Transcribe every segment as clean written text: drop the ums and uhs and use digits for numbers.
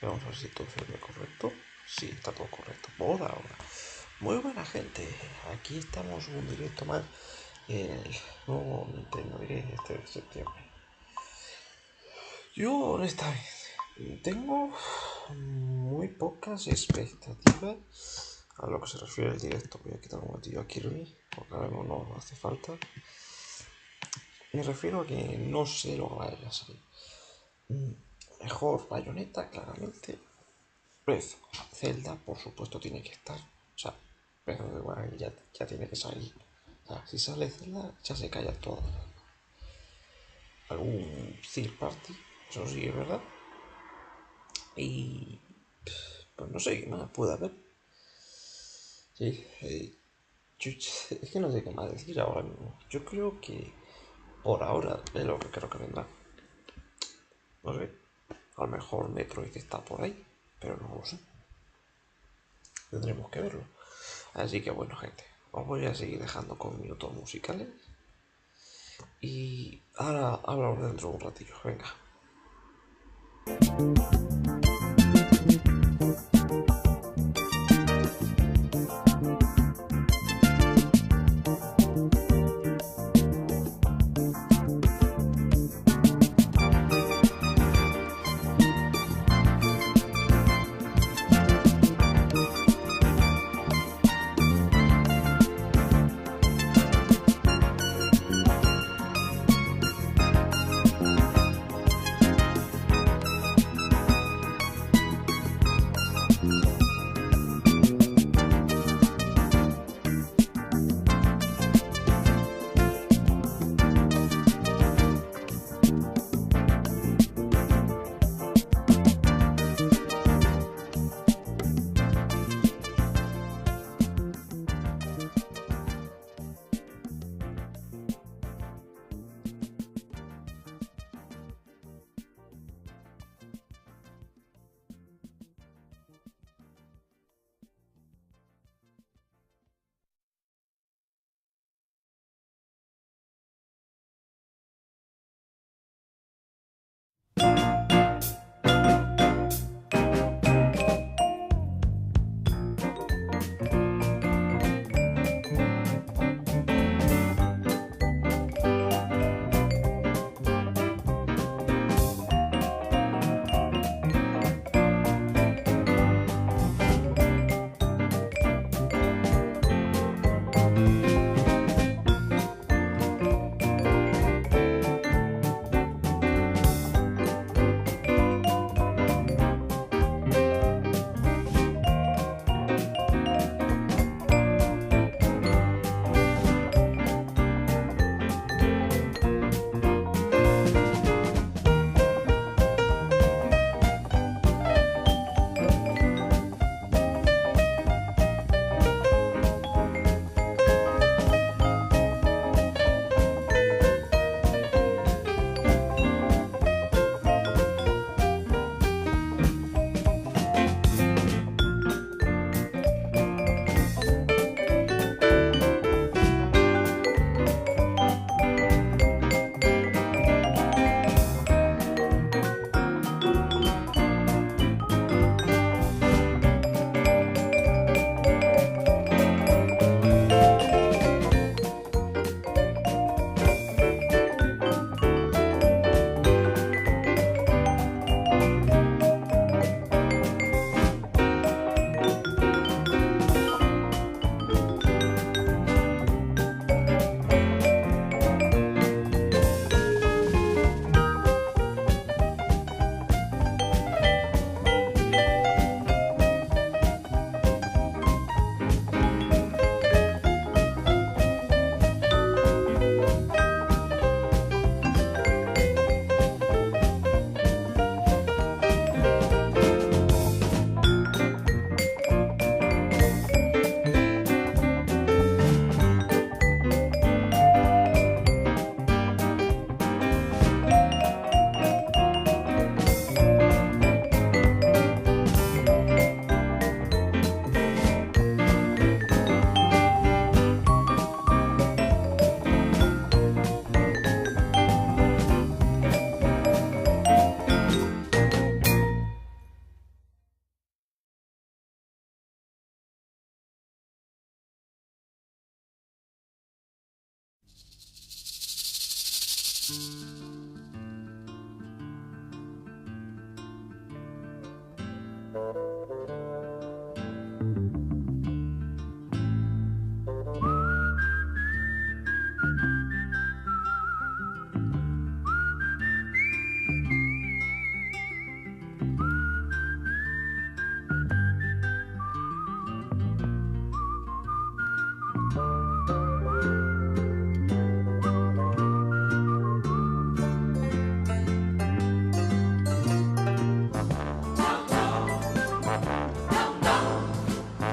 Vamos a ver si todo se ve correcto. Sí, está todo correcto por ahora. Muy buena gente, aquí estamos un directo más en el nuevo Nintendo Direct este de septiembre. Yo honestamente tengo muy pocas expectativas a lo que se refiere al directo. Voy a quitar un motillo a Kirby, porque ahora mismo no hace falta. Me refiero a que no sé lo que vaya a salir. Mejor Bayonetta, claramente. Breath, Zelda, por supuesto, tiene que estar. O sea, Breath of the Wild ya tiene que salir. O sea, si sale Zelda, ya se calla todo. Algún third party, eso sí es verdad. Y pues no sé qué más puede haber. Sí, es que no sé qué más decir ahora mismo. Yo creo que por ahora es lo que creo que vendrá. No sé, a lo mejor Metroid está por ahí, pero no lo sé. Tendremos que verlo. Así que bueno, gente, os voy a seguir dejando con minutos musicales. Y ahora hablamos dentro de un ratillo. Venga.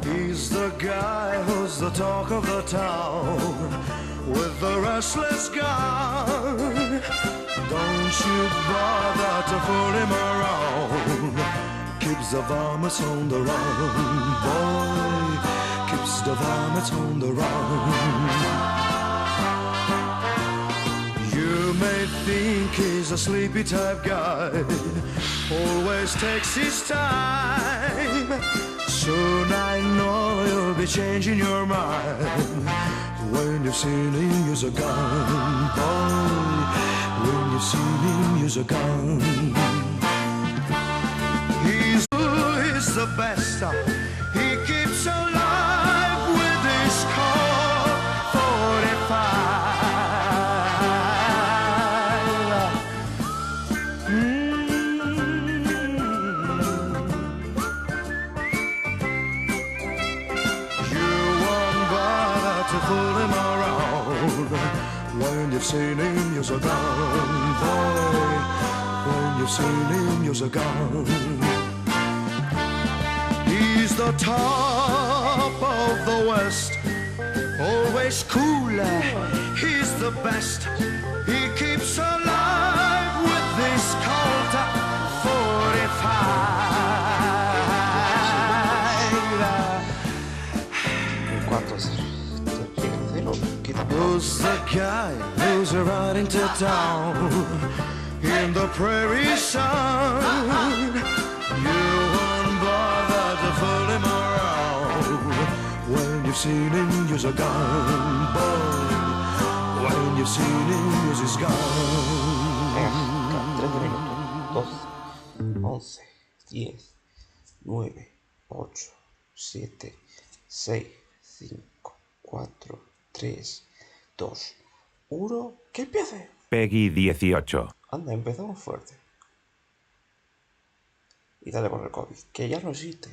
He's the guy who's the talk of the town with the restless gun. Don't you bother to fool him around. Keeps the varmints on the run, boy. Keeps the varmints on the run. You may think he's a sleepy type guy, always takes his time. Soon I know you'll be changing your mind when you've seen him use a gun, boy. When you've seen him use a gun. He's the best. He keeps alive with his Colt 45. You won't bother to fool him around when you've seen him use a gun, boy. When you've seen him use a gun. He's the top of the West, always cool. He's the best. He keeps alive with this Colt 45. Who's the guy who's riding to town in the prairie sun? You won't bother to fool him around when you've seen him use a gun, boy. When you've seen him use his gun. 13 minutos. 12, 11, 10, 9, 8, 7, 6, 5, 4, 3, 2, 1. ¡Que empiece! Peggy 18. Anda, empezamos fuerte. Y dale por el COVID, que ya no existe.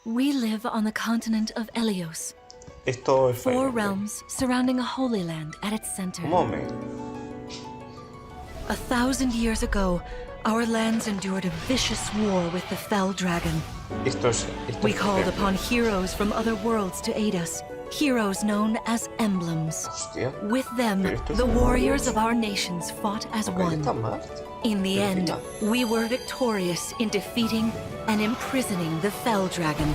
We live on the continent of Helios. Esto es Four Vayan. realms surrounding a holy land at its center. Un momento. 1,000 years ago, our lands endured a vicious war with the fell dragon. Esto We es called terrible. upon heroes from other worlds to aid us, heroes known as emblems. Hostia. With them, Pero esto es the un- warriors of our nations fought as ¿Por qué one. está mal? In the Pero end, mira. we were victorious in defeating and imprisoning the fell dragon.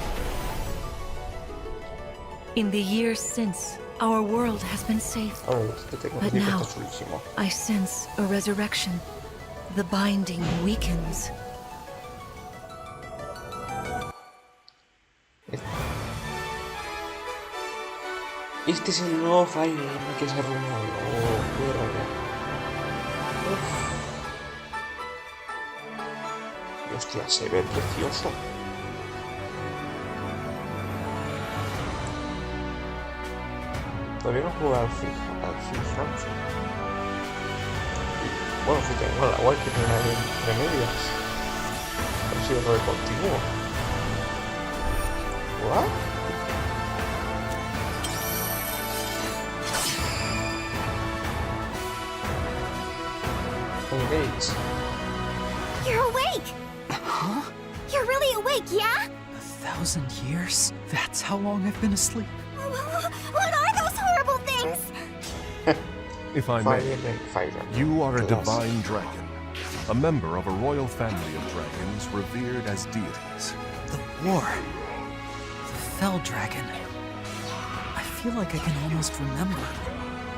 In the years since, our world has been safe. Ahora, este tengo que But decir que now- está chulísimo. I sense a resurrection. The binding weakens. Este es el nuevo Vayan que se rumoreó. Y hostia, se ve precioso. Todavía no juego al FIFA. Bueno, si tengo la web que tiene ahí entre medias. A ver si lo continúo. ¿What? Engage. You're awake! Huh? You're really awake, yeah? 1,000 years? That's how long I've been asleep. What are those horrible things? If I may, Fire. you are a Class. divine dragon, a member of a royal family of dragons revered as deities. The war. The fell dragon. I feel like I can almost remember.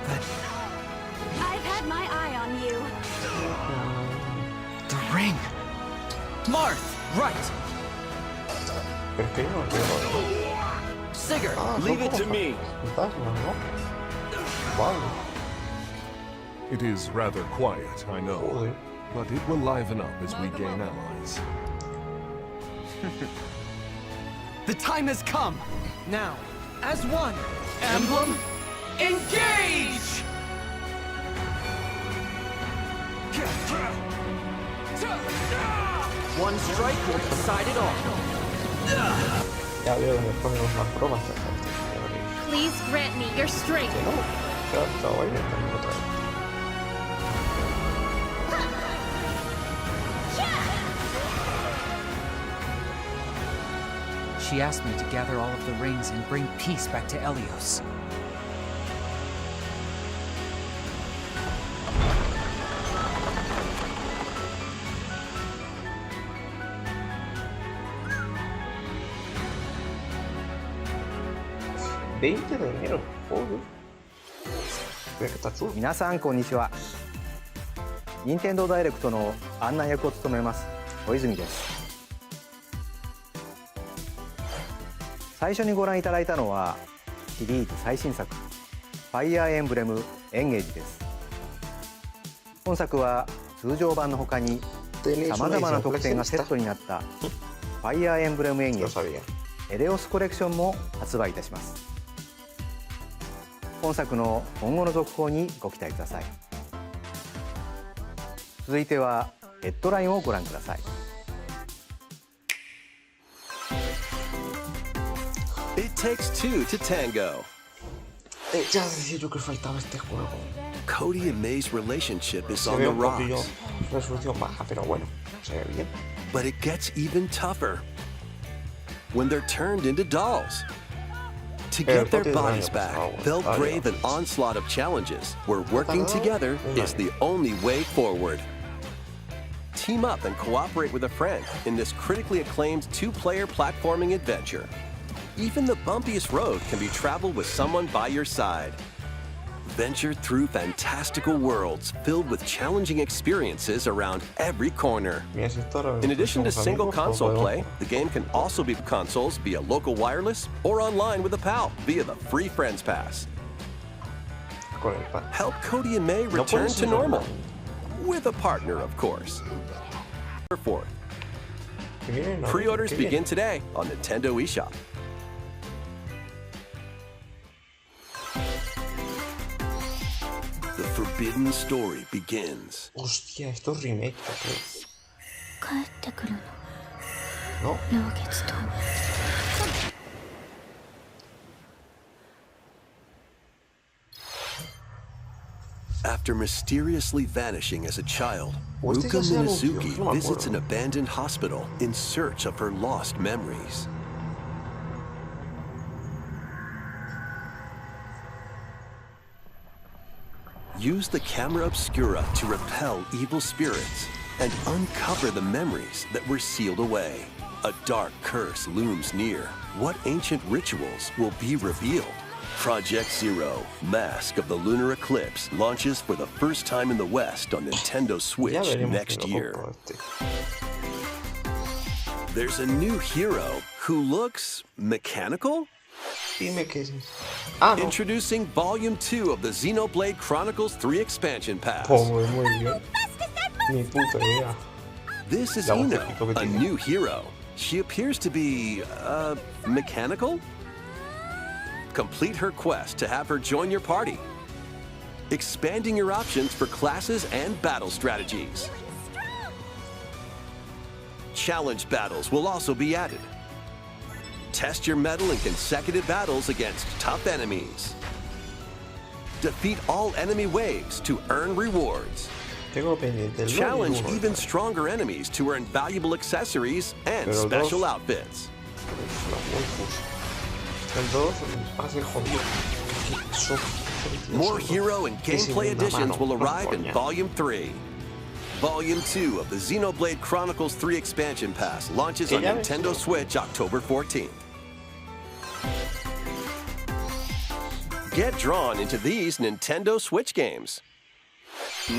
But I've had my eye on you. the ring! Marth! Right! Pero es que yo no quiero. Sigurd, Ah, leave son it to como me! fantasmas, ¿no? Vale. It is rather quiet, I know, Joder. but it will liven up as we gain allies. The time has come! Now, as one, emblem, engage! One strike will decide it all. Ya veo que me ponen unas bromas. Please grant me your strength. Que no. Está guay también otra vez. She asked me to gather all of the rings and bring peace back to Helios. ¿20 de enero? Joder. Mira que está chulo. 皆さんこんにちは。任天堂ダイレクトの案内役を務めます小泉です。最初にご覧いただいたのはシリーズ最新作「ファイアーエンブレムエンゲージ」です。本作は通常版の他にさまざまな特典がセットになった「ファイアーエンブレムエンゲージエレオスコレクション」も発売いたします。本作の今後の続報にご期待ください。続いてはヘッドラインをご覧ください。It takes two to tango. Ya decía yo que faltaba este juego. Cody and May's relationship is Se on ve the un poquillo rocks, resolución baja, pero bueno, se ve bien. but it gets even tougher when they're turned into dolls. To get their bodies back, they'll brave an onslaught of challenges where working together is the only way forward. Team up and cooperate with a friend in this critically acclaimed two-player platforming adventure. Even the bumpiest road can be traveled with someone by your side. Venture through fantastical worlds filled with challenging experiences around every corner. Mira, si esto ahora In addition to somos single amigos, console podemos- play, the game can also be consoles via local wireless or online with a pal via the free Friends Pass. Con el pad. Help Cody and May No return puedes to ir normal. online. With a partner, of course. Fourth, Que viene, ¿no? pre-orders Qué bien. begin today on Nintendo eShop. The forbidden story begins. Hostia, esto es remake, creo. 帰ってくるの。 ¿No? 陽月と。 After mysteriously vanishing as a child, Oh, este Ruka ya se anunció, Minazuki no me visits an acuerdo. abandoned hospital in search of her lost memories. Use the camera obscura to repel evil spirits and uncover the memories that were sealed away. A dark curse looms near. What ancient rituals will be revealed? Project Zero, Mask of the Lunar Eclipse, launches for the first time in the West on Nintendo Ya Switch veremos next si lo year. compro este. There's a new hero who looks mechanical? Dime que es. Ah, no. Introducing Volume 2 of the Xenoblade Chronicles 3 Expansion Pass. Oh, muy bien. Ni puta idea. This is La voz Ino, de Pito que a tiene. new hero. She appears to be, mechanical? Complete her quest to have her join your party, expanding your options for classes and battle strategies. Challenge battles will also be added. Test your mettle in consecutive battles against tough enemies. Defeat all enemy waves to earn rewards. Tengo pendiente el Challenge uno, even stronger enemies to earn valuable accessories and Pero el special dos- outfits. El 2 va a ser jodido. More hero and Que gameplay segunda additions mano, will no arrive in coña. Volume 3. Volume 2 of the Xenoblade Chronicles 3 Expansion Pass launches Que on ya ves Nintendo tú. Switch October 14th. Get drawn into these Nintendo Switch games.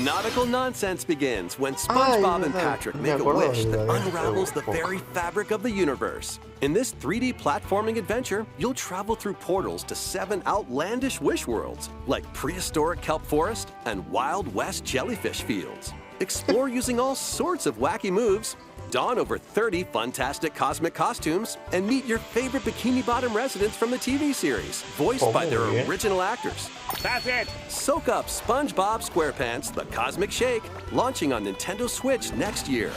Nautical nonsense begins when SpongeBob and Patrick make a wish that unravels the very fabric of the universe. In this 3D platforming adventure, you'll travel through portals to 7 outlandish wish worlds, like prehistoric kelp forest and Wild West jellyfish fields. Explore using all sorts of wacky moves, don over 30 fantastic cosmic costumes, and meet your favorite Bikini Bottom residents from the TV series, voiced by their original actors. That's it! Soak up SpongeBob SquarePants The Cosmic Shake, launching on Nintendo Switch next year.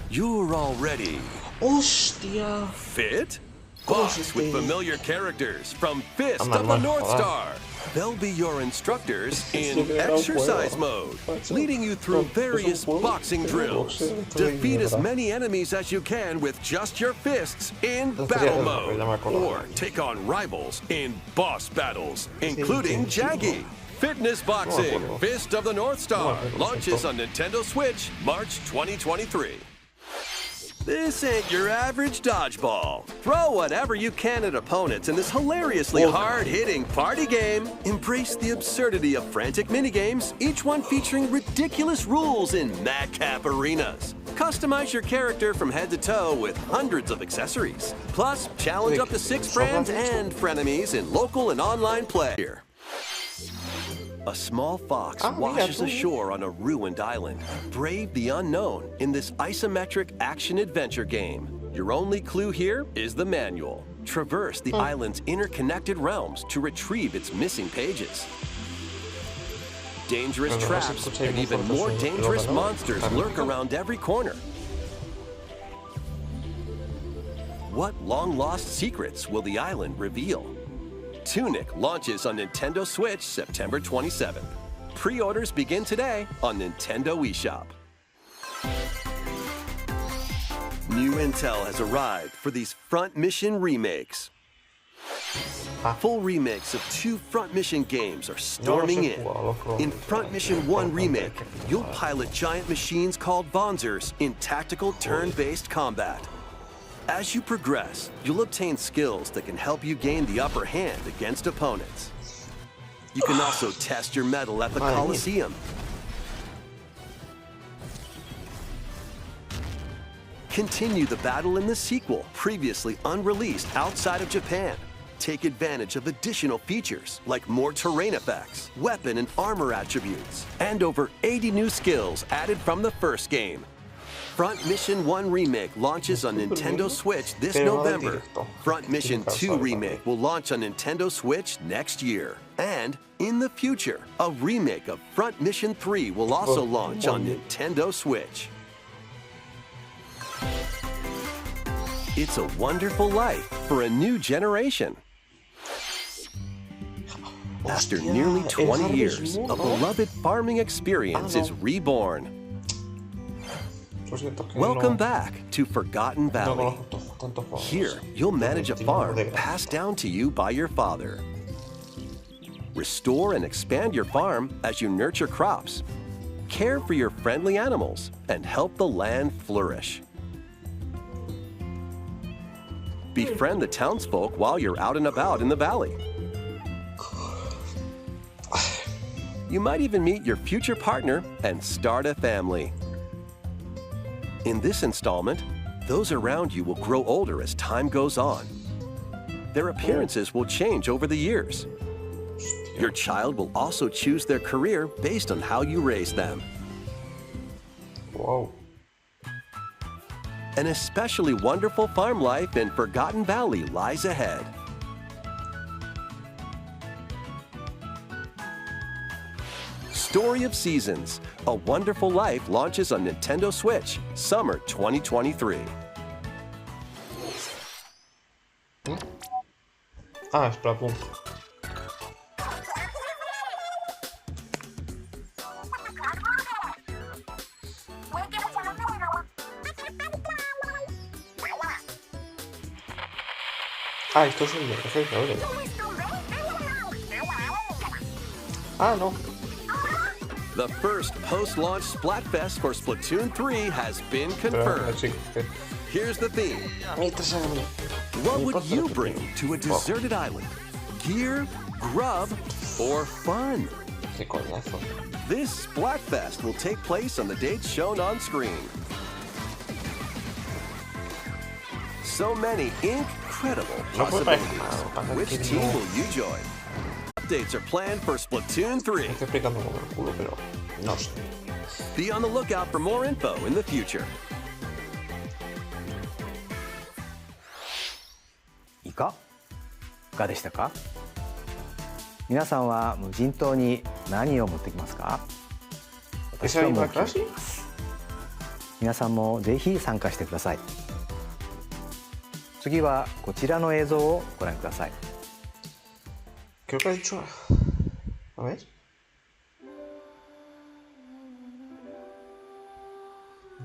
You're already Hostia. fit? Box with familiar characters from Fist of the North Star. They'll be your instructors in exercise mode, leading you through various boxing drills. Defeat as many enemies as you can with just your fists in battle mode, or take on rivals in boss battles, including Jaggy. Fitness Boxing, Fist of the North Star, launches on Nintendo Switch, March 2023. This ain't your average dodgeball. Throw whatever you can at opponents in this hilariously hard-hitting party game. Embrace the absurdity of frantic minigames, each one featuring ridiculous rules in madcap arenas. Customize your character from head to toe with hundreds of accessories. Plus, challenge up to 6 friends and frenemies in local and online play. A small fox washes ashore on a ruined island. Brave the unknown in this isometric action-adventure game. Your only clue here is the manual. Traverse the island's interconnected realms to retrieve its missing pages. Dangerous traps and even more dangerous monsters lurk around every corner. What long-lost secrets will the island reveal? Tunic launches on Nintendo Switch September 27th. Pre-orders begin today on Nintendo eShop. New intel has arrived for these Front Mission remakes. Full remakes of 2 Front Mission games are storming in. In Front Mission 1 Remake, you'll pilot giant machines called Bonzers in tactical turn-based combat. As you progress, you'll obtain skills that can help you gain the upper hand against opponents. You can also test your mettle at the Coliseum. Continue the battle in the sequel, previously unreleased outside of Japan. Take advantage of additional features like more terrain effects, weapon and armor attributes, and over 80 new skills added from the first game. Front Mission 1 Remake launches on Nintendo Switch this November. Front Mission 2 Remake will launch on Nintendo Switch next year. And in the future, a remake of Front Mission 3 will also launch on Nintendo Switch. It's a wonderful life for a new generation. After nearly 20 years, a beloved farming experience is reborn. Welcome back to Forgotten Valley. Here, you'll manage a farm passed down to you by your father. Restore and expand your farm as you nurture crops, care for your friendly animals, and help the land flourish. Befriend the townsfolk while you're out and about in the valley. You might even meet your future partner and start a family. In this installment, those around you will grow older as time goes on. Their appearances will change over the years. Your child will also choose their career based on how you raise them. Wow. An especially wonderful farm life in Forgotten Valley lies ahead. Story of Seasons, A Wonderful Life launches on Nintendo Switch, Summer 2023. Espera, pum. Esto es un jefe, no. The first post-launch Splatfest for Splatoon 3 has been confirmed. Here's the theme. What would you bring to a deserted island? Gear, grub, or fun? Qué coñazo. This Splatfest will take place on the dates shown on screen. So many incredible possibilities. Which team will you join? Updates are planned for Splatoon 3. Estoy explicando como el culo, pero no sé. Be on the lookout for more info in the future. いかがでしたか？皆さんは無人島に何を持ってきますか？私はもう決めています。皆さんもぜひ参加してください。次はこちらの映像をご覧ください。Creo que ha dicho. A ver.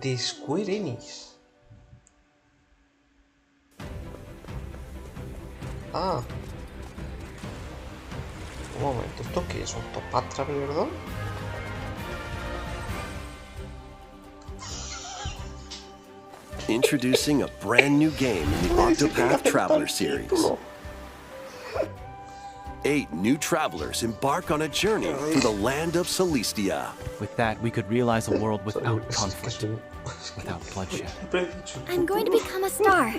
De Square Enix. Ah. Un momento, ¿esto qué es? ¿Octopath Traveler 2? Introducing a brand new game in the Octopath Traveler series. 8 new travelers embark on a journey through the land of Celestia. With that, we could realize a world without conflict, without bloodshed. I'm going to become a star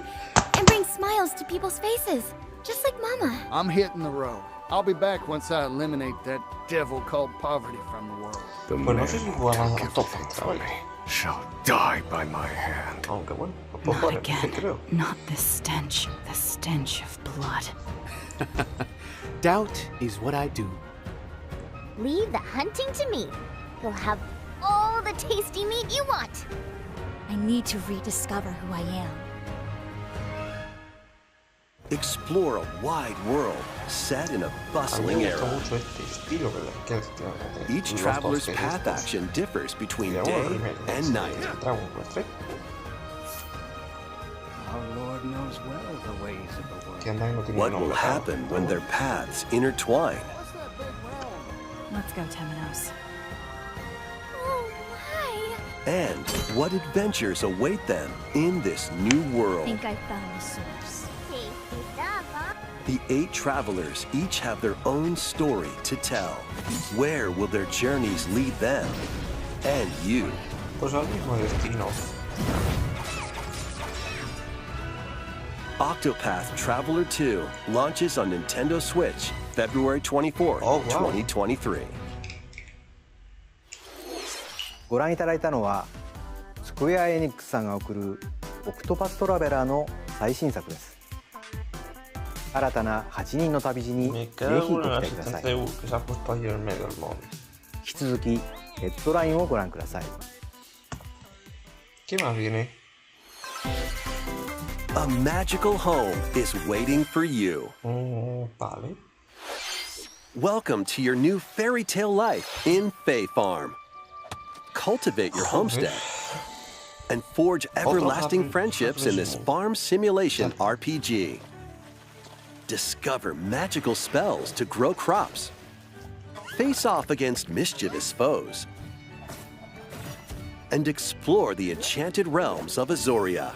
and bring smiles to people's faces, just like Mama. I'm hitting the road. I'll be back once I eliminate that devil called poverty from the world. The Pues no man sé si who jugará a give Octopath faithfully Traveler. shall die by my hand. Aunque bueno, lo puedo Not jugar, sí again. creo. Not this stench. The stench of blood. Doubt is what I do. Leave the hunting to me. You'll have all the tasty meat you want. I need to rediscover who I am. Explore a wide world set in a A mí me bustling gusta era. mucho este estilo que tiene. Each traveler's path action differs between day and night. Dragon Quest 3. Our Lord knows well the ways of the world. Que anda y no tiene What will nombre. happen when their paths intertwine? Let's go, Temenos. Oh, my. And what adventures await them in this new I world? think I found the source. Tasty stuff, huh? The 8 travelers each have their own story to tell. Where will their journeys lead them? And you? Pues al mismo destino. Octopath Traveler 2 launches on Nintendo Switch February 24th, Oh, wow. 2023. ご覧いただいたのはスクエア・エニックスさんが送るオクトパストラベラーの最新作です。新たな8人の旅路に Me ぜひ cago ご en 期 la 待ください。 asistencia que se ha puesto ahí en medio del móvil. 引き続きヘッドラインをご覧ください。 ¿Qué más viene? A magical home is waiting for you. Vale. Welcome to your new fairy tale life in Fae Farm. Cultivate your homestead and forge everlasting friendships in this farm simulation RPG. Discover magical spells to grow crops. Face off against mischievous foes. And explore the enchanted realms of Azoria.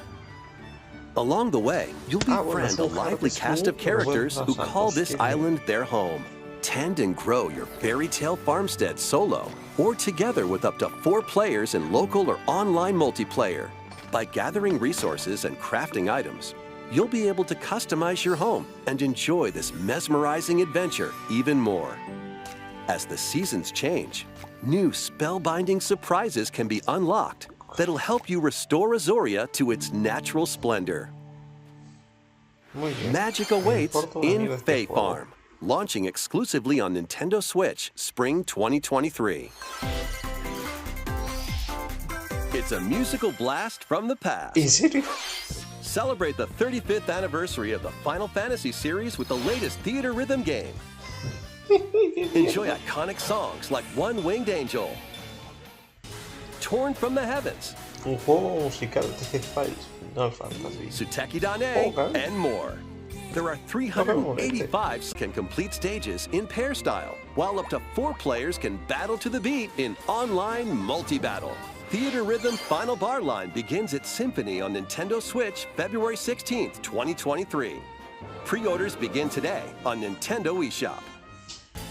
Along the way, you'll befriend a lively cast of characters who call this island their home. Tend and grow your fairy tale farmstead solo or together with up to 4 players in local or online multiplayer. By gathering resources and crafting items, you'll be able to customize your home and enjoy this mesmerizing adventure even more. As the seasons change, new spellbinding surprises can be unlocked that'll help you restore Azoria to its natural splendor. Muy bien. Magic awaits in Este Fae juego. Farm, launching exclusively on Nintendo Switch Spring 2023. It's a musical blast from the past. ¿En serio? Celebrate the 35th anniversary of the Final Fantasy series with the latest theater rhythm game. Enjoy iconic songs like One Winged Angel, Torn from the Heavens, Un juego musical de Final Fantasy. Suteki Dane, Okay. and more. There are 385 can complete stages in pair style, while up to 4 players can battle to the beat in online multi-battle. Theater Rhythm Final Bar line begins its symphony on Nintendo Switch February 16th, 2023. Pre-orders begin today on Nintendo eShop.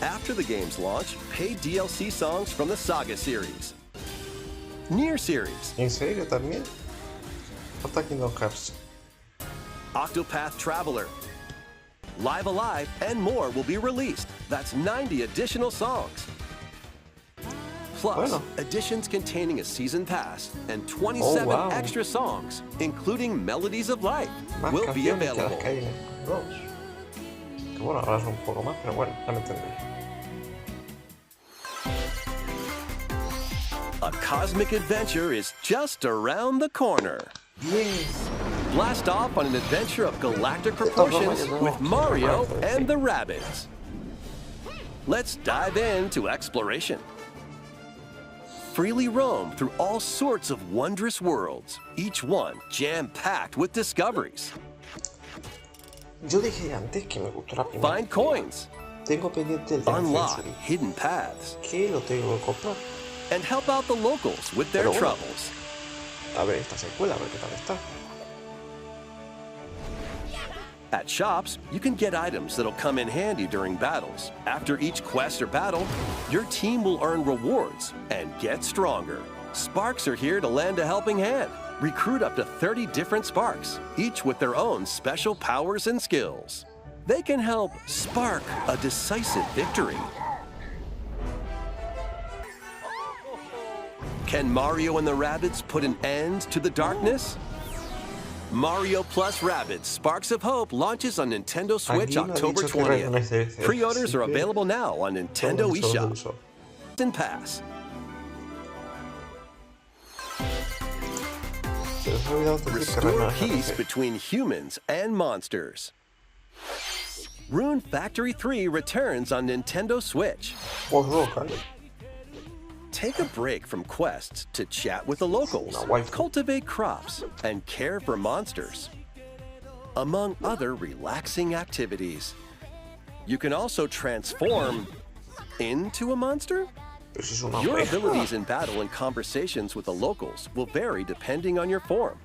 After the game's launch, paid DLC songs from the Saga series, Nier series, ¿En serio también? Hasta Kingdom Hearts. Octopath Traveler, Live Alive, and more will be released. That's 90 additional songs. Plus, editions containing a season pass and 27 extra songs, including Melodies of Life, will be available. Que bueno, ahora es un poco más, pero bueno, ya me entendí. A cosmic adventure is just around the corner. Yes. Blast off on an adventure of galactic proportions with Mario and the Rabbids. Let's dive into exploration. Freely roam through all sorts of wondrous worlds, each one jam-packed with discoveries. Yo dije antes que me gustó la primera. Find coins. Tengo pendiente el de Unlock hidden paths. Que lo tengo que comprar. And help out the locals with their troubles. A ver esta secuela, a ver qué tal está. At shops, you can get items that'll come in handy during battles. After each quest or battle, your team will earn rewards and get stronger. Sparks are here to lend a helping hand. Recruit up to 30 different Sparks, each with their own special powers and skills. They can help spark a decisive victory. Can Mario and the Rabbids put an end to the darkness? Mario Plus Rabbids Sparks of Hope launches on Nintendo Switch October 20th. Pre-orders are available now on Nintendo eShop. And Pass. Restore peace between humans and monsters. Rune Factory 3 returns on Nintendo Switch. Take a break from quests to chat with the locals, cultivate crops, and care for monsters, among other relaxing activities. You can also transform into a monster? Your abilities in battle and conversations with the locals will vary depending on your form.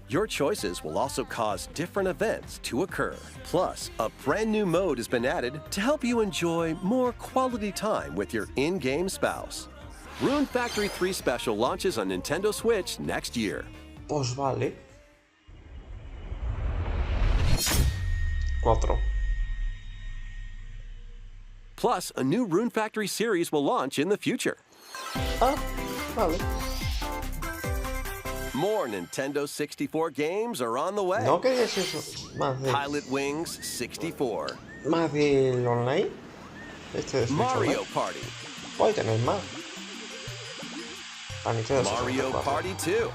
Your choices will also cause different events to occur. Plus, a brand new mode has been added to help you enjoy more quality time with your in-game spouse. Rune Factory 3 Special launches on Nintendo Switch next year. Pues vale. 4. Plus, a new Rune Factory series will launch in the future. Ah, vale. More Nintendo 64 games are on the way. No querías eso. Más de... Pilot Wings 64. Más del online. Este de Mario Party. Voy a tener más. Mario Party 2.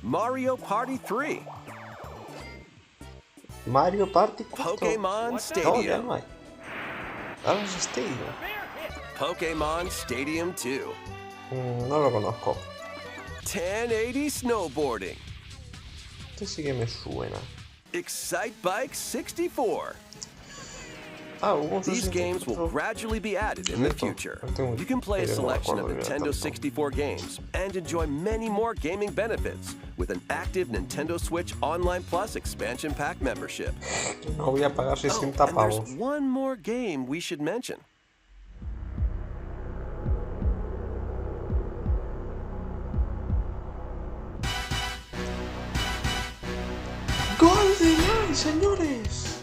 Mario Party 3. Mario Party 4. Pokemon Stadium. No, ahora es Stadium. Pokemon Stadium 2. No lo conozco. 1080 Snowboarding. Este sí que me suena. Excite Bike 64. These games will gradually be added in the future. You can play a selection of Nintendo 64 games and enjoy many more gaming benefits with an active Nintendo Switch Online Plus expansion pack membership. No voy a pagar 60 and pavos. There's one more game we should mention. ¡GoldenEye, señores!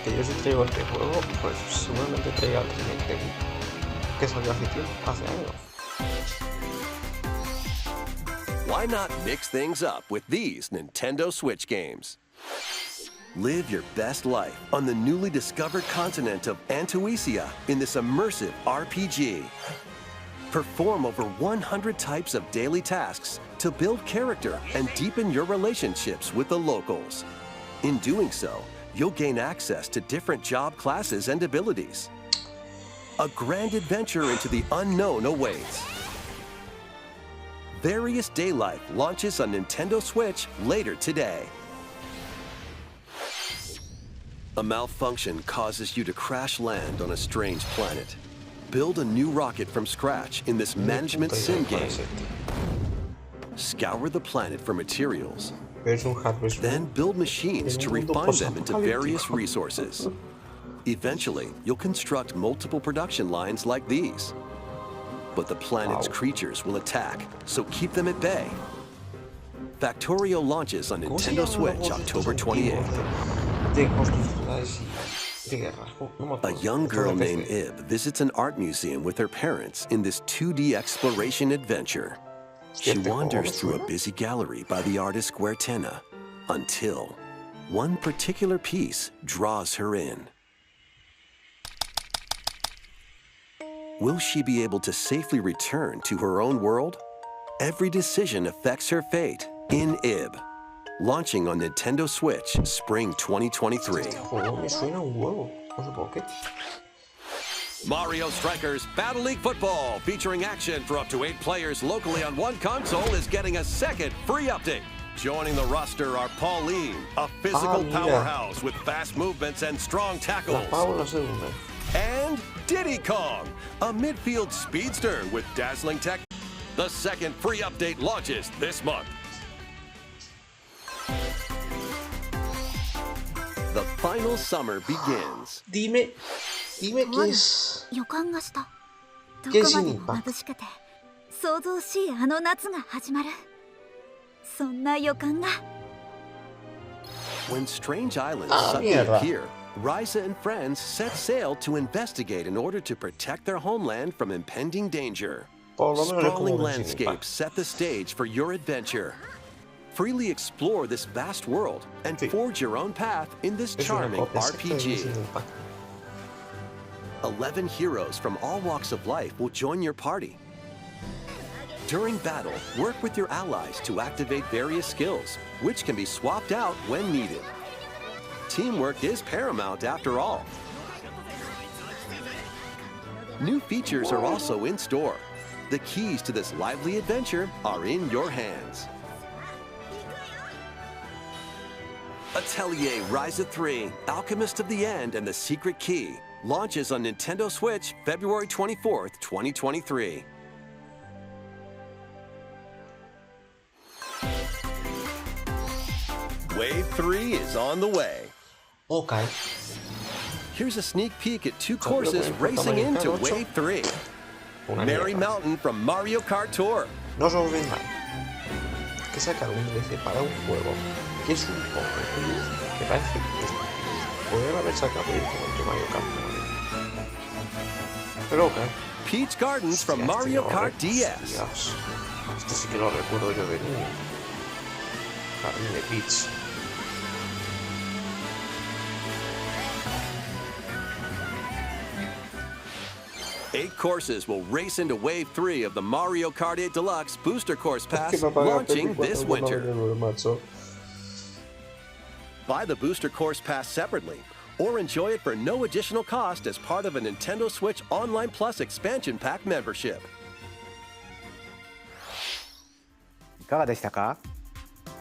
Que yo si traigo este juego, pues seguramente traiga el remake que salió hace años. Why not mix things up with these Nintendo Switch games? Live your best life on the newly discovered continent of Antuisia in this immersive RPG. Perform over 100 types of daily tasks to build character and deepen your relationships with the locals. In doing so, you'll gain access to different job classes and abilities. A grand adventure into the unknown awaits. Various Day Life launches on Nintendo Switch later today. A malfunction causes you to crash land on a strange planet. Build a new rocket from scratch in this management sim game. Scour the planet for materials. Then build machines to refine them into various resources. Eventually, you'll construct multiple production lines like these. But the planet's creatures will attack, so keep them at bay. Factorio launches on Nintendo Switch October 28th. A young girl named Ib visits an art museum with her parents in this 2D exploration adventure. She wanders through a busy gallery by the artist Guertena until one particular piece draws her in. Will she be able to safely return to her own world? Every decision affects her fate in Ib. Launching on Nintendo Switch Spring 2023. Mario Strikers Battle League Football, featuring action for up to 8 players locally on one console, is getting a second free update. Joining the roster are Pauline, a physical powerhouse with fast movements and strong tackles. And Diddy Kong, a midfield speedster with dazzling tech. The second free update launches this month. The final summer begins. Dime qué es. ¿Qué significa? 想像しいあの夏が始まる。そんな予感が。When strange islands suddenly appear, Risa and friends set sail to investigate in order to protect their homeland from impending danger. Sprawling landscapes set the stage for your adventure. Freely explore this vast world and forge your own path in this charming RPG. 11 heroes from all walks of life will join your party. During battle, work with your allies to activate various skills, which can be swapped out when needed. Teamwork is paramount after all. New features are also in store. The keys to this lively adventure are in your hands. Atelier Ryza 3, Alchemist of the End and the Secret Key launches on Nintendo Switch February 24th, 2023. Wave 3 is on the way. Okay. Here's a sneak peek at 2 courses racing into Wave 3. Merry Mountain from Mario Kart Tour. No os olvidéis que sacar un DLC para un juego que es un poco que parece que podrían haber sacado el Mario Kart. Pero ok. Peach Gardens from Mario Kart DS. Dios. Este sí que lo recuerdo yo de niño. Jardín de Peach. Eight courses will race into Wave 3 of the Mario Kart 8 Deluxe Booster Course Pass launching this winter. Buy the Booster Course Pass separately or enjoy it for no additional cost as part of a Nintendo Switch Online Plus Expansion Pack membership. いかがでしたか？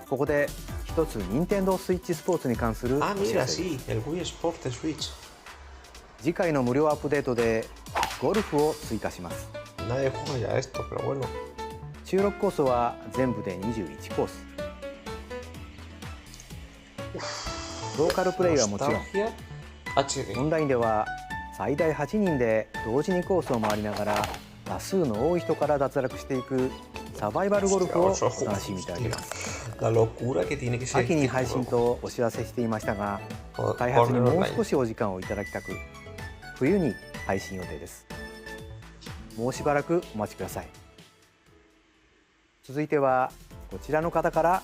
ここで一つ任天堂スイッチスポーツに関するお知らせです。 el Wii Sport de Switch. 次回の無料アップデートでゴルフを追加します。 Nadie juega ya esto, pero bueno. 収録コースは全部で21コース。ローカルプレイはもちろん、オンラインでは最大8人で同時にコースを回りながら多数の多い人から脱落していくサバイバルゴルフをお楽しみいただけます。秋に配信とお知らせしていましたが、開発にもう少しお時間をいただきたく、冬に配信予定です。もうしばらくお待ちください。続いてはこちらの方から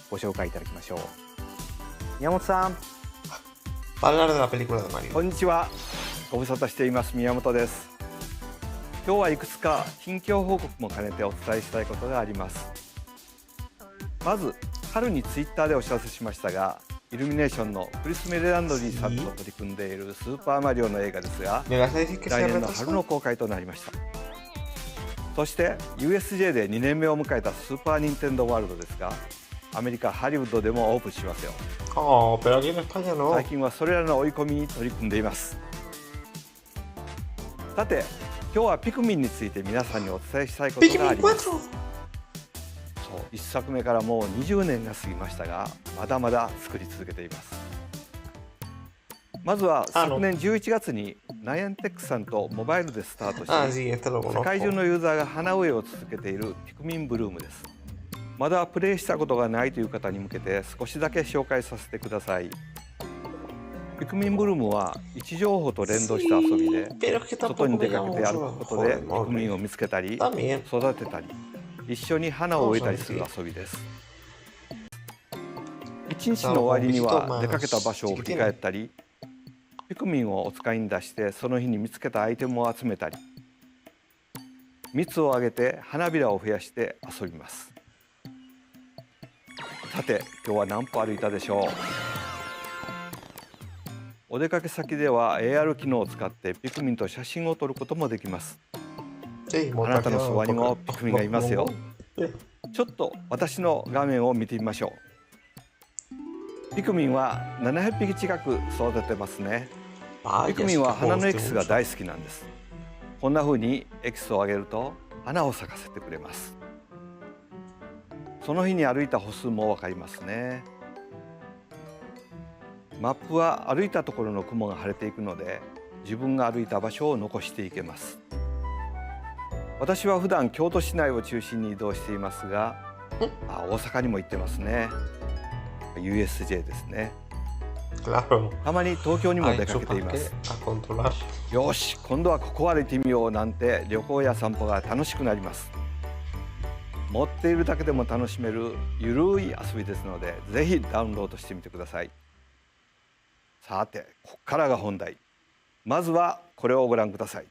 ご紹介いただきましょう。宮本さん。こんにちは。ご無沙汰しています宮本です。今日はいくつか近況報告も兼ねてお伝えしたいことがあります。まず春にツイッターでお知らせしましたが、イルミネーションのクリス・メレランドリーさんと取り組んでいるスーパーマリオの映画ですが、来年の春の公開となりました。そして USJ で2年目を迎えたスーパーニンテンドーワールドですが、アメリカハリウッドでもオープンしますよ。Oh, pero aquí en España no. 最近はそれらの追い込みに取り組んでいます。さて、今日はピクミンについて皆さんにお伝えしたいことがあります。そう、1作目からもう20年が過ぎましたが、まだまだ作り続けています。まずは昨年11月にナイアンテックさんとモバイルでスタートし、世界中のユーザーが花植えを続けているピクミンブルームです。まだプレイしたことがないという方に向けて少しだけ紹介させてください。ピクミンブルームは位置情報と連動した遊びで、外に出かけて歩くことでピクミンを見つけたり育てたり、一緒に花を植えたりする遊びです。一日の終わりには出かけた場所を振り返ったり、ピクミンをお使いに出してその日に見つけたアイテムを集めたり、蜜をあげて花びらを増やして遊びます。さて、今日は何歩歩いたでしょう。お出かけ先では AR 機能を使ってピクミンと写真を撮ることもできます。あなたのそばにもピクミンがいますよ。ちょっと私の画面を見てみましょう。ピクミンは700匹近く育ててますね。ピクミンは花のエキスが大好きなんです。こんな風にエキスをあげると花を咲かせてくれます。その日に歩いた歩数もわかりますね。マップは歩いたところの雲が晴れていくので、自分が歩いた場所を残していけます。私は普段京都市内を中心に移動していますが、大阪にも行ってますね。USJ ですね。たまに東京にも出かけています。よし、今度はここ歩いてみようなんて旅行や散歩が楽しくなります。持っているだけでも楽しめるゆるい遊びですので、ぜひダウンロードしてみてください。さて、ここからが本題。まずはこれをご覧ください。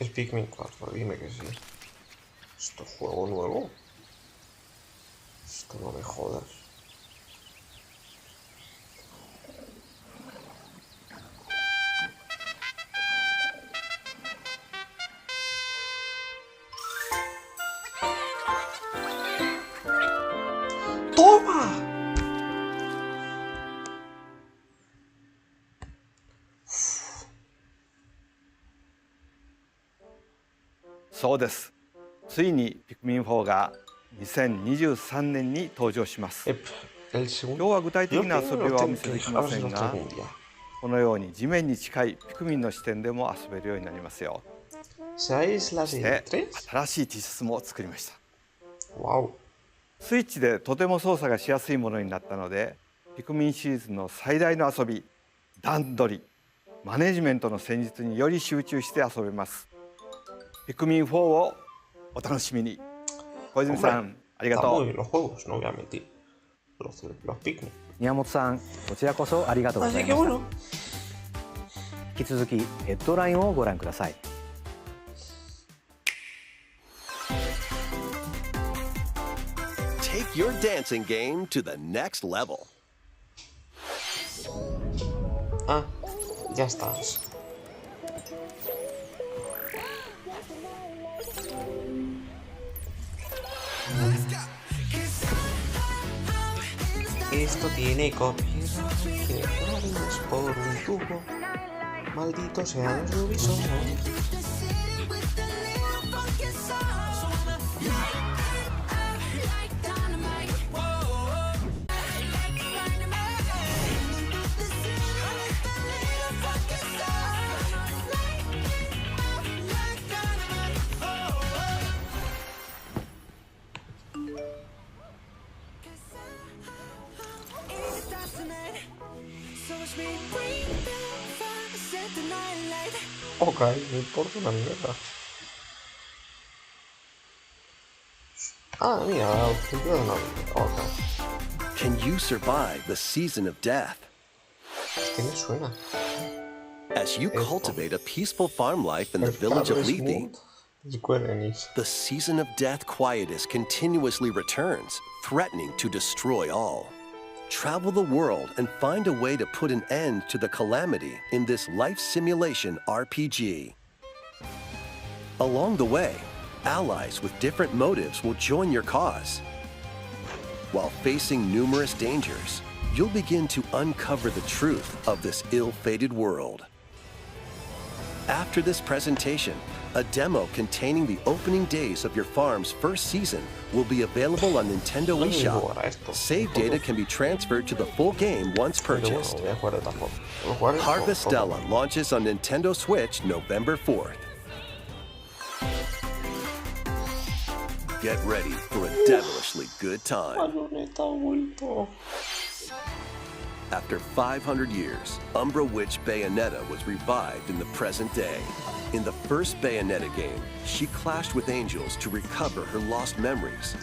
El Pikmin 4, dime que sí. ¿Esto es juego nuevo? Esto no me jodas. ¡Toma! そうです。ついにピクミン4が2023年に登場します。今日は具体的な遊びはお見せできませんが、このように地面に近いピクミンの視点でも遊べるようになりますよ。そして新しい T シャツも作りました。スイッチでとても操作がしやすいものになったので、ピクミンシリーズの最大の遊び、段取り、マネジメントの戦術により集中して遊べます。ピクミン4をお楽しみに。小泉さん、ありがとう。宮本さん、こちらこそありがとうございました。引き続きヘッドラインをご覧ください。Take your dancing game to the next level. Ah, ya estás. Esto tiene copyright, que es por un tubo. Maldito sea el revisor. Ok, no importa una mierda. Ah, mira, ok. Can you survive the season of death? ¿Qué me suena? As you cultivate a peaceful farm life in the village of Lethe, the season of death quietus continuously returns, threatening to destroy all. Travel the world and find a way to put an end to the calamity in this life simulation RPG. Along the way, you'll meet new enemies, new challenges, and new ways to defeat them. おかい、ね、ポルトなミエラ。The season of death quietus continuously returns, threatening to destroy all. Travel the world and find a way to put an end to the calamity in this life simulation RPG. Allies with different motives will join your cause. While facing numerous dangers, you'll begin to uncover the truth of this ill-fated world. After this presentation, a demo containing the opening days of your farm's first season will be available on Nintendo eShop. Save data can be transferred to the full game once purchased. Harvestella launches on Nintendo Switch November 4th. Get ready for a devilishly good time. After 500 years, Umbra Witch Bayonetta was revived in the present day. In the first Bayonetta game, she clashed with angels to recover her lost memories.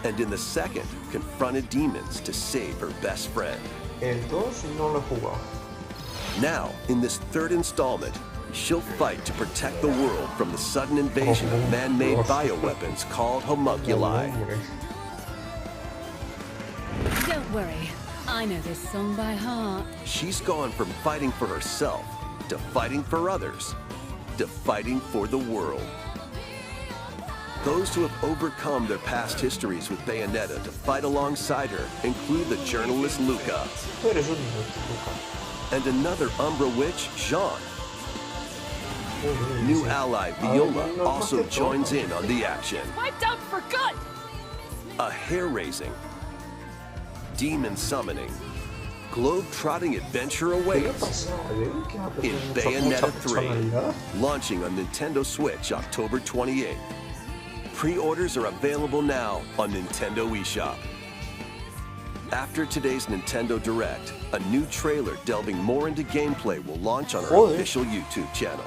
And in the second, confronted demons to save her best friend. Now, in this third installment, she'll fight to protect the world from the sudden invasion of man-made bioweapons called homunculi. Don't worry, I know this song by heart. She's gone from fighting for herself to fighting for others to fighting for the world. Those who have overcome their past histories with Bayonetta to fight alongside her include the journalist Luca and another Umbra Witch, Jean. New ally Viola also joins in on the action. Wiped out for good! A hair-raising, demon summoning, globe-trotting adventure awaits in Bayonetta 3, launching on Nintendo Switch October 28th. Pre-orders are available now on Nintendo eShop. After today's Nintendo Direct, a new trailer delving more into gameplay will launch on our official YouTube channel.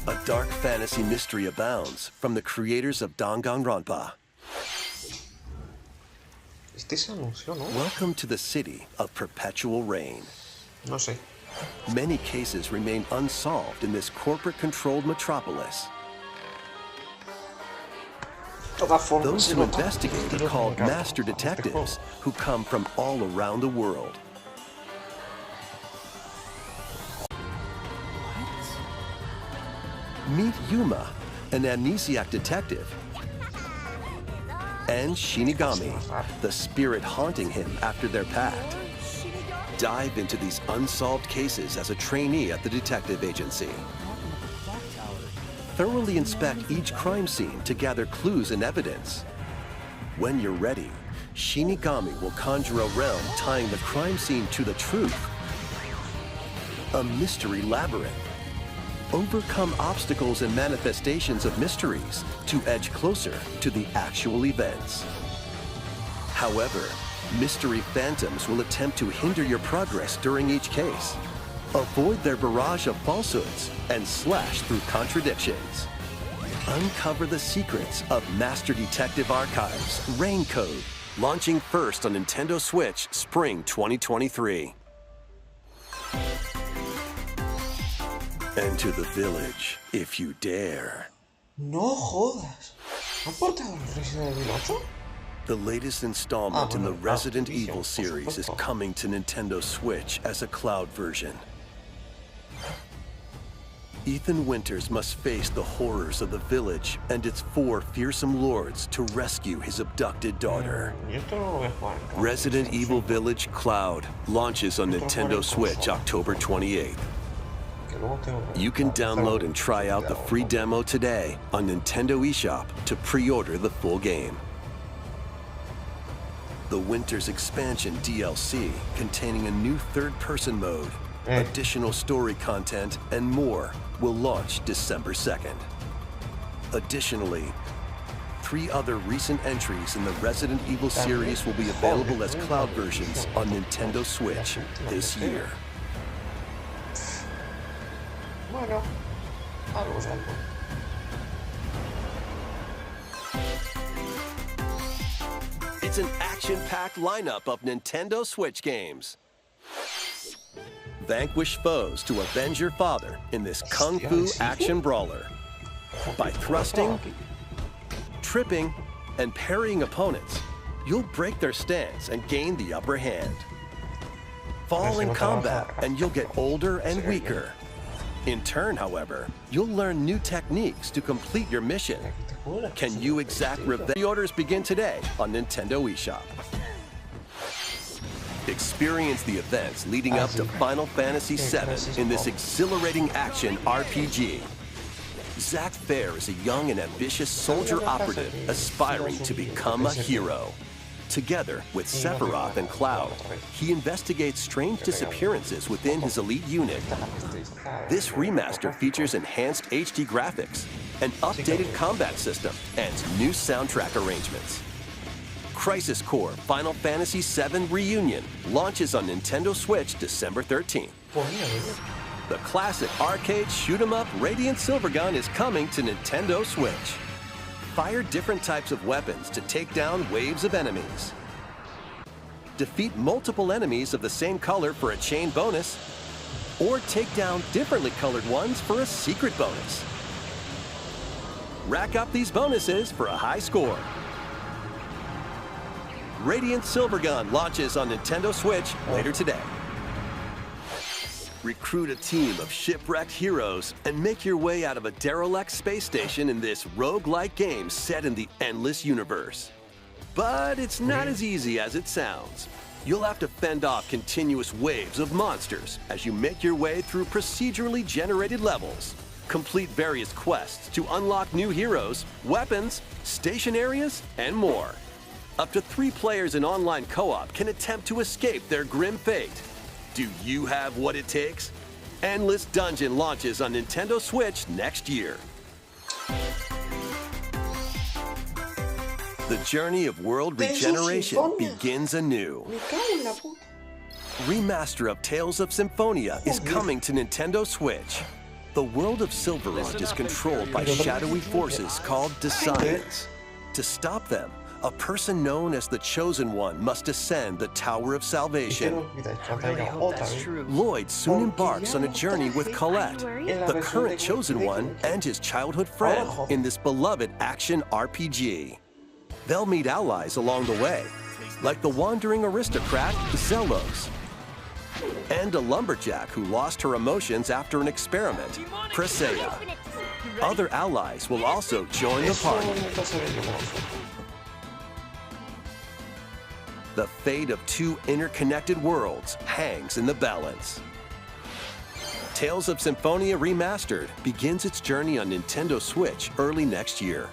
A dark fantasy mystery abounds from the creators of Danganronpa. Welcome to the city of perpetual rain. No sé. Many cases remain unsolved in this corporate-controlled metropolis. Those who investigate are called master detectives, who come from all around the world. Meet Yuma, an amnesiac detective, and Shinigami, the spirit haunting him after their pact. Dive into these unsolved cases as a trainee at the detective agency. Thoroughly inspect each crime scene to gather clues and evidence. When you're ready, Shinigami will conjure a realm tying the crime scene to the truth. A mystery labyrinth. Overcome obstacles and manifestations of mysteries to edge closer to the actual events. However, mystery phantoms will attempt to hinder your progress during each case. Avoid their barrage of falsehoods and slash through contradictions. Uncover the secrets of Master Detective Archives Rain Code, launching first on Nintendo Switch Spring 2023. Enter the village, if you dare. No jodas. ¿Han portado el Resident Evil 8? The latest installment in the Resident Evil series is coming to Nintendo Switch as a cloud version. Ethan Winters must face the horrors of the village and its 4 fearsome lords to rescue his abducted daughter. Resident Evil Village Cloud launches on Nintendo Switch October 28th. You can download and try out the free demo today on Nintendo eShop to pre-order the full game. The Winters Expansion DLC, containing a new third-person mode, additional story content, and more, will launch December 2nd. Additionally, 3 other recent entries in the Resident Evil series will be available as cloud versions on Nintendo Switch this year. Bueno, algo es algo. It's an action-packed lineup of Nintendo Switch games. Vanquish foes to avenge your father in this kung fu action brawler by thrusting, tripping, and parrying opponents. You'll break their stance and gain the upper hand. Fall in combat and you'll get older and weaker. In turn, however, you'll learn new techniques to complete your mission. Can you exact revenge? Pre-orders begin today on Nintendo eShop. Experience the events leading up to Final Fantasy VII in this exhilarating action RPG. Zack Fair is a young and ambitious soldier operative aspiring to become a hero. Together with Sephiroth and Cloud, he investigates strange disappearances within his elite unit. This remaster features enhanced HD graphics, an updated combat system, and new soundtrack arrangements. Crisis Core Final Fantasy VII Reunion launches on Nintendo Switch December 13th. The classic arcade shoot-'em-up Radiant Silvergun is coming to Nintendo Switch. Fire different types of weapons to take down waves of enemies. Defeat multiple enemies of the same color for a chain bonus, or take down differently colored ones for a secret bonus. Rack up these bonuses for a high score. Radiant Silvergun launches on Nintendo Switch later today. Recruit a team of shipwrecked heroes and make your way out of a derelict space station in this roguelike game set in the endless universe. But it's not as easy as it sounds. You'll have to fend off continuous waves of monsters as you make your way through procedurally generated levels. Complete various quests to unlock new heroes, weapons, station areas, and more. Up to 3 players in online co-op can attempt to escape their grim fate. Do you have what it takes? Endless Dungeon launches on Nintendo Switch next year. The journey of world regeneration begins anew. Remaster of Tales of Symphonia is coming to Nintendo Switch. The world of Silverage is controlled by shadowy forces called Desians. To stop them, a person known as the Chosen One must ascend the Tower of Salvation. Lloyd soon embarks on a journey with Colette, the current Chosen One and his childhood friend in this beloved action RPG. They'll meet allies along the way, like the wandering aristocrat Zelos, and a lumberjack who lost her emotions after an experiment, Presea. Other allies will also join the party. The fate of 2 interconnected worlds hangs in the balance. Tales of Symphonia Remastered begins its journey on Nintendo Switch early next year.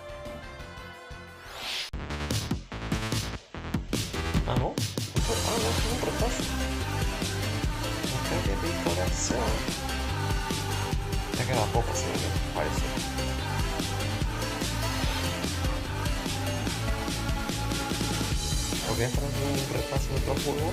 Voy a hacer un repaso de otro juego.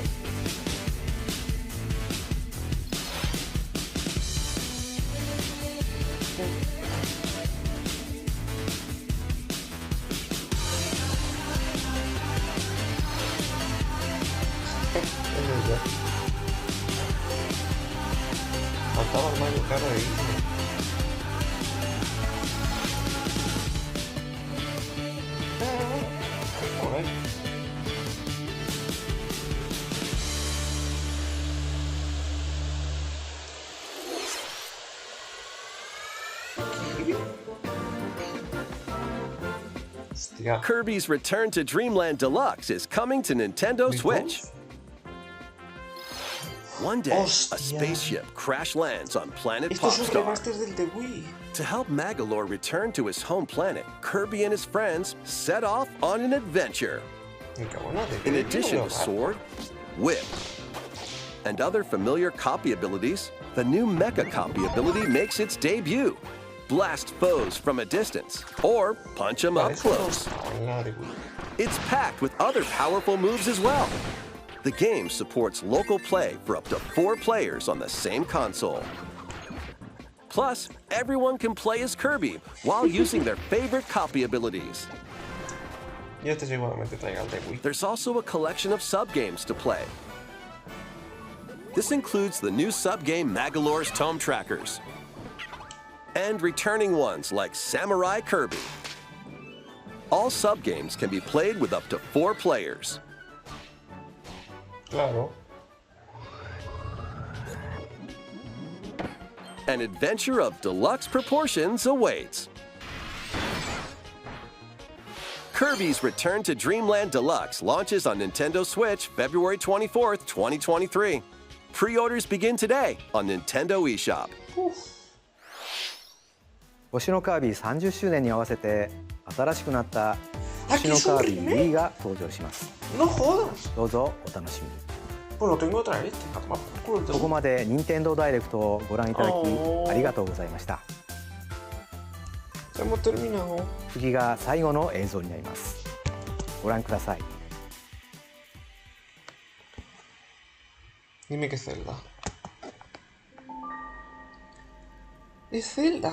Faltaba el Mario Kart de Disney. Kirby's Return to Dreamland Deluxe is coming to Nintendo Switch. One day, a spaceship crash lands on planet Popstar. To help Magalore return to his home planet, Kirby and his friends set off on an adventure. In addition to sword, whip, and other familiar copy abilities, the new Mecha copy ability makes its debut. Blast foes from a distance, or punch them up close. It's packed with other powerful moves as well. The game supports local play for up to 4 players on the same console. Plus, everyone can play as Kirby while using their favorite copy abilities. There's also a collection of sub-games to play. This includes the new sub-game Magalore's Tome Trackers, and returning ones like Samurai Kirby. All sub-games can be played with up to 4 players. Claro. An adventure of deluxe proportions awaits. Kirby's Return to Dreamland Deluxe launches on Nintendo Switch February 24th, 2023. Pre-orders begin today on Nintendo eShop. 星のカービィ30周年に合わせて新しくなった星のカービィ Wii が登場します。 No jodas. どうぞお楽しみに。 Pues lo tengo que traer este, a tomar por culo el ここまで任天堂ダイレクトをご覧いただきありがとうございました。 Hemos terminado. 次が最後の映像になります。ご覧ください。 Dime que es Zelda. ¡Es Zelda!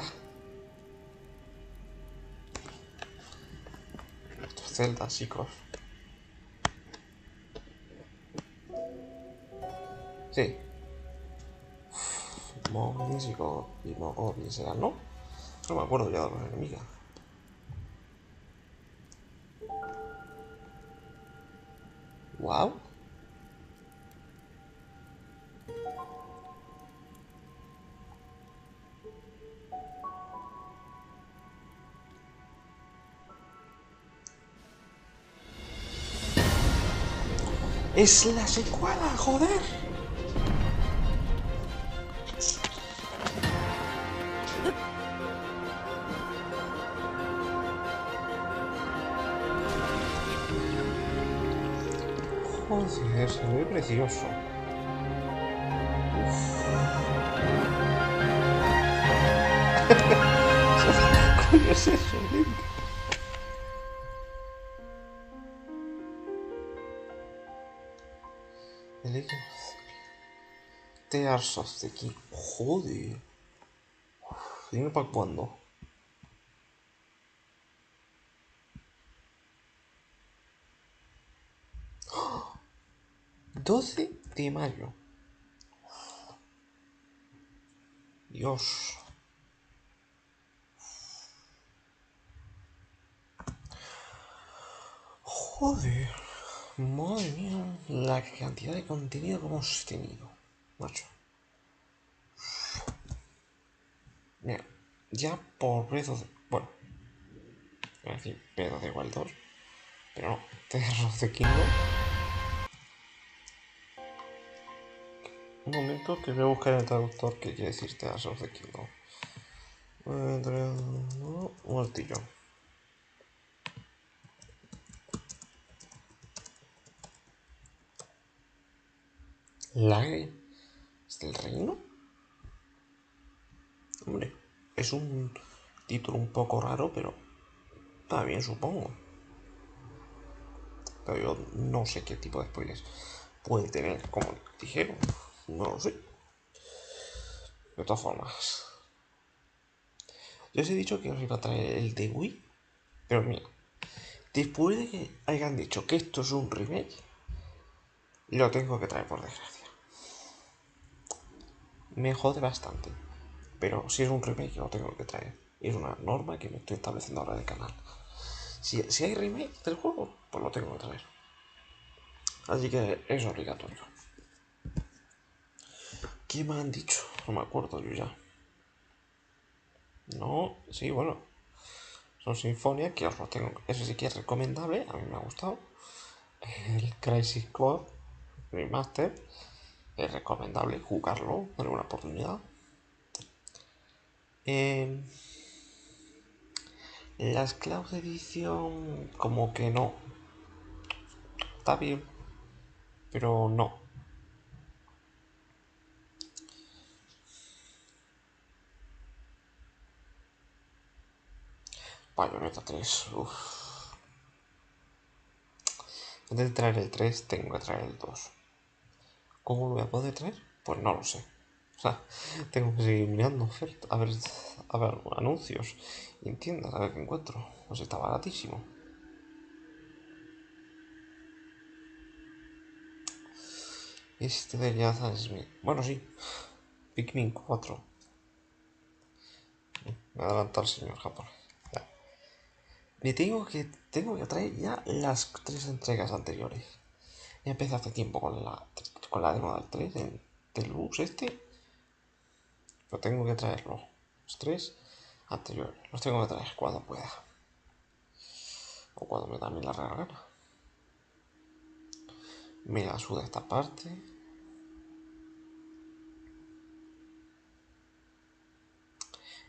Esto es Zelda, chicos. Sí. Moglis y Moglis eran, ¿no? No me acuerdo ya de los enemigos. Wow. ¡Es la secuela, joder! Joder, se ve precioso. ¿Qué coño es eso, Link? El equipo Tears of the King. Joder. Dime para cuándo. ¡Oh! 12 de mayo. Dios. Joder. Madre mía, la cantidad de contenido que hemos tenido, macho. Mira, ya por Breath of the... Bueno, voy a decir Breath of the Wild 2, pero no, Tears of the Kingdom. Un momento que voy a buscar en el traductor qué quiere decir Tears of the Kingdom. Un momentillo. ¿Lágrimas del reino? Hombre, es un título un poco raro, pero está bien, supongo. Pero yo no sé qué tipo de spoilers puede tener, como dijeron. No lo sé. De todas formas, yo os he dicho que os iba a traer el de Wii, pero mira, después de que hayan dicho que esto es un remake, lo tengo que traer por desgracia. Me jode bastante, pero si es un remake lo tengo que traer. Es una norma que me estoy estableciendo ahora en el canal. Si hay remake del juego, pues lo tengo que traer. Así que es obligatorio. ¿Qué me han dicho? No me acuerdo yo ya. No, sí, bueno. Son sinfonias que os lo tengo. Eso sí que es recomendable, a mí me ha gustado. El Crisis Core Remaster es recomendable jugarlo, darle una oportunidad. Las Cloud Edition, como que no. Está bien, pero no. Bayonetta 3, uff. Antes de traer el 3, tengo que traer el 2. ¿Cómo lo voy a poder traer? Pues no lo sé. O sea, tengo que seguir mirando ofertas, a ver anuncios en tiendas, a ver qué encuentro. Pues está baratísimo. Este de Jazz Smith. Bueno, sí. Pikmin 4. Me ha adelantado el señor japonés. Me tengo que traer ya las 3 entregas anteriores. Ya empecé hace tiempo con la demo del 3 del bus este. Pero tengo que traerlos. Los 3 anteriores. Los tengo que traer cuando pueda. O cuando me da a mí la gana. Me la suda esta parte.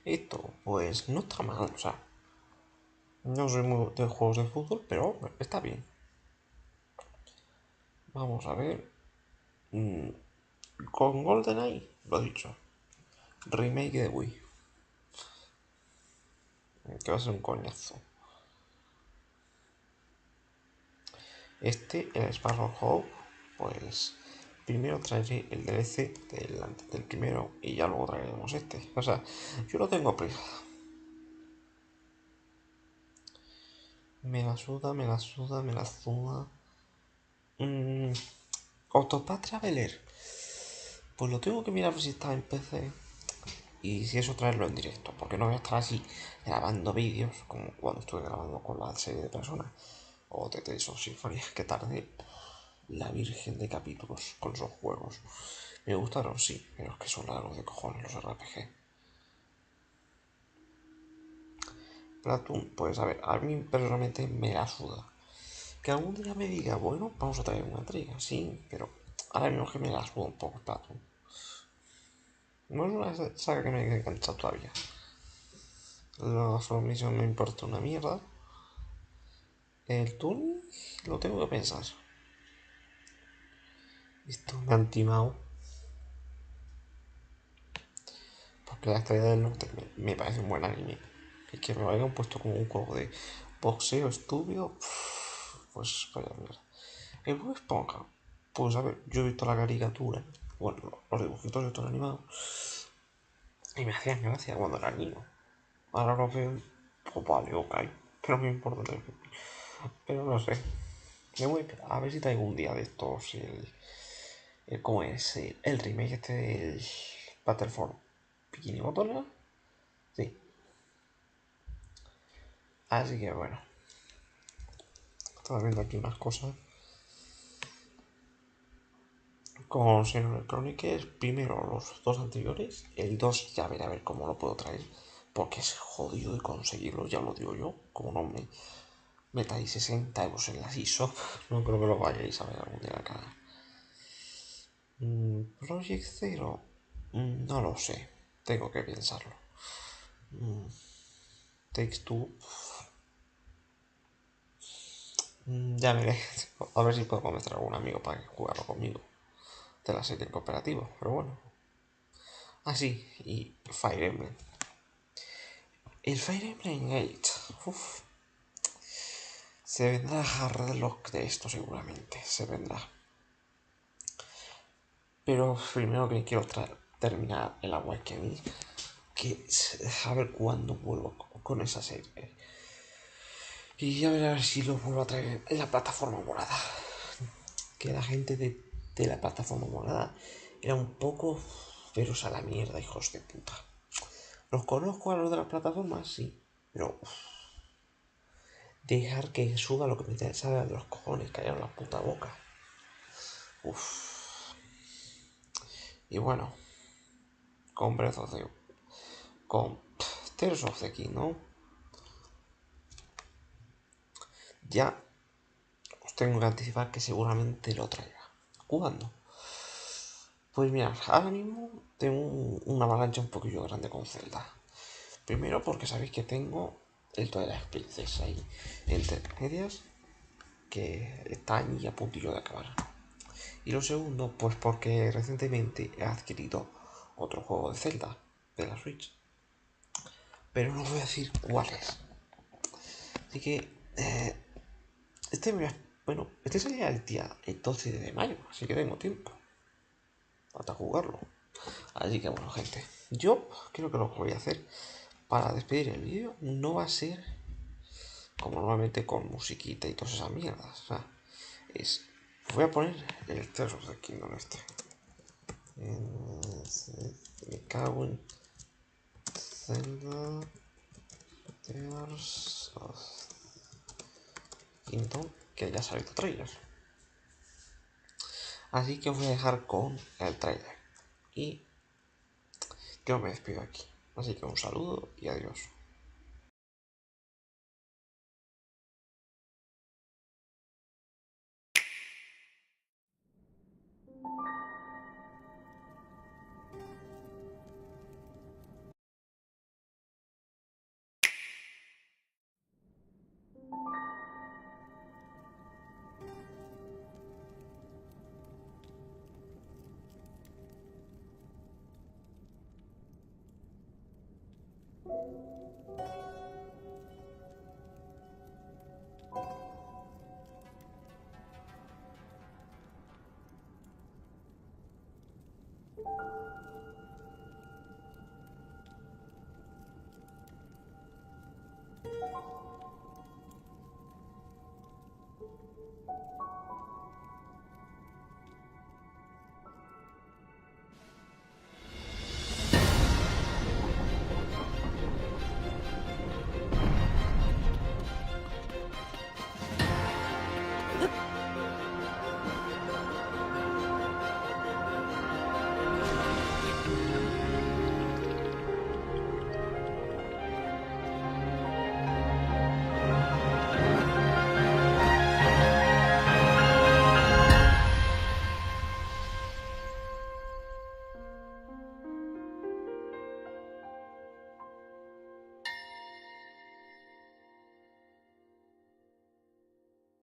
Esto, pues no está mal, o sea. No soy muy de juegos de fútbol, pero está bien. Vamos a ver. Con GoldenEye, lo dicho. Remake de Wii. Que va a ser un coñazo. El Sparrow Hope, pues primero traeré el DLC del primero y ya luego traeremos este. O sea, yo no tengo prisa. Me la suda, me la suda, me la suda. Octopath Traveler. Pues lo tengo que mirar si está en PC. Y si eso traerlo en directo. Porque no voy a estar así grabando vídeos como cuando estuve grabando con la serie de personas. O de Tales of Symphony. Que tardé la virgen de capítulos con esos juegos. Me gustaron, sí, pero es que son largos de cojones los RPG. Platoon, pues a ver, a mí personalmente me la suda. Que algún día me diga, bueno, vamos a traer una entrega, sí, pero ahora mismo es que me la suda un poco Platoon. No es una saga que me engancha todavía. La Formation me importa una mierda. El Tunic lo tengo que pensar. Esto me han timado. Porque la Estrella del Norte me parece un buen anime. Y que me lo hayan puesto como un juego de boxeo estúpido. Pues vaya mierda. El Bob Esponja. Pues a ver, yo he visto la caricatura. Bueno, los dibujitos estos animados. Y me hacían gracia cuando era niño. Ahora lo veo. Pues vale, ok. Pero me importa. Pero no sé. Me voy a ver si traigo un día de estos. ¿Cómo es? El remake este del Battlefront Bikini Bottom. Sí. Así que bueno. Estaba viendo aquí unas cosas. Con Xenoblade Chronicles, primero los dos anteriores. El 2 ya veré a ver cómo lo puedo traer. Porque es jodido de conseguirlo, ya lo digo yo. Como no me metáis 60 euros en las ISO, no creo que lo vayáis a ver algún día acá. Project Zero, no lo sé. Tengo que pensarlo. Takes Two. Ya veré. A ver si puedo convencer a algún amigo para que jugarlo conmigo. De la serie en cooperativo, pero bueno. Así, y Fire Emblem. El Fire Emblem Gate. Uf. Se vendrá hard lock de esto seguramente. Se vendrá. Pero primero que quiero terminar el Awakening. Que a ver cuándo vuelvo con esa serie. Y ya veré a ver si lo vuelvo a traer en la plataforma morada. Que la gente de la plataforma morada era un poco feros a la mierda, hijos de puta. Los conozco a los de las plataformas, sí. Pero dejar que suba lo que me salga de los cojones, callar la puta boca. Uff. Y bueno, con Breath of the... con Tears of the Kingdom, ya os tengo que anticipar que seguramente lo traiga. ¿Cuándo? Pues mirad, ahora mismo tengo una avalancha un poquillo grande con Zelda. Primero porque sabéis que tengo el Twilight Princess ahí entre medias, que está ahí a puntillo de acabar. Y lo segundo, pues porque recientemente he adquirido otro juego de Zelda de la Switch. Pero no voy a decir cuál es. Así que este salía el 12 de mayo, así que tengo tiempo hasta jugarlo. Así que bueno, gente, yo creo que lo que voy a hacer para despedir el vídeo no va a ser como normalmente con musiquita y todas esas mierdas. O sea, voy a poner el Tears of the Kingdom este. Me cago en Zelda Tears of Kingdom, que ya salió el trailer. Así que os voy a dejar con el trailer. Y yo me despido aquí. Así que un saludo y adiós.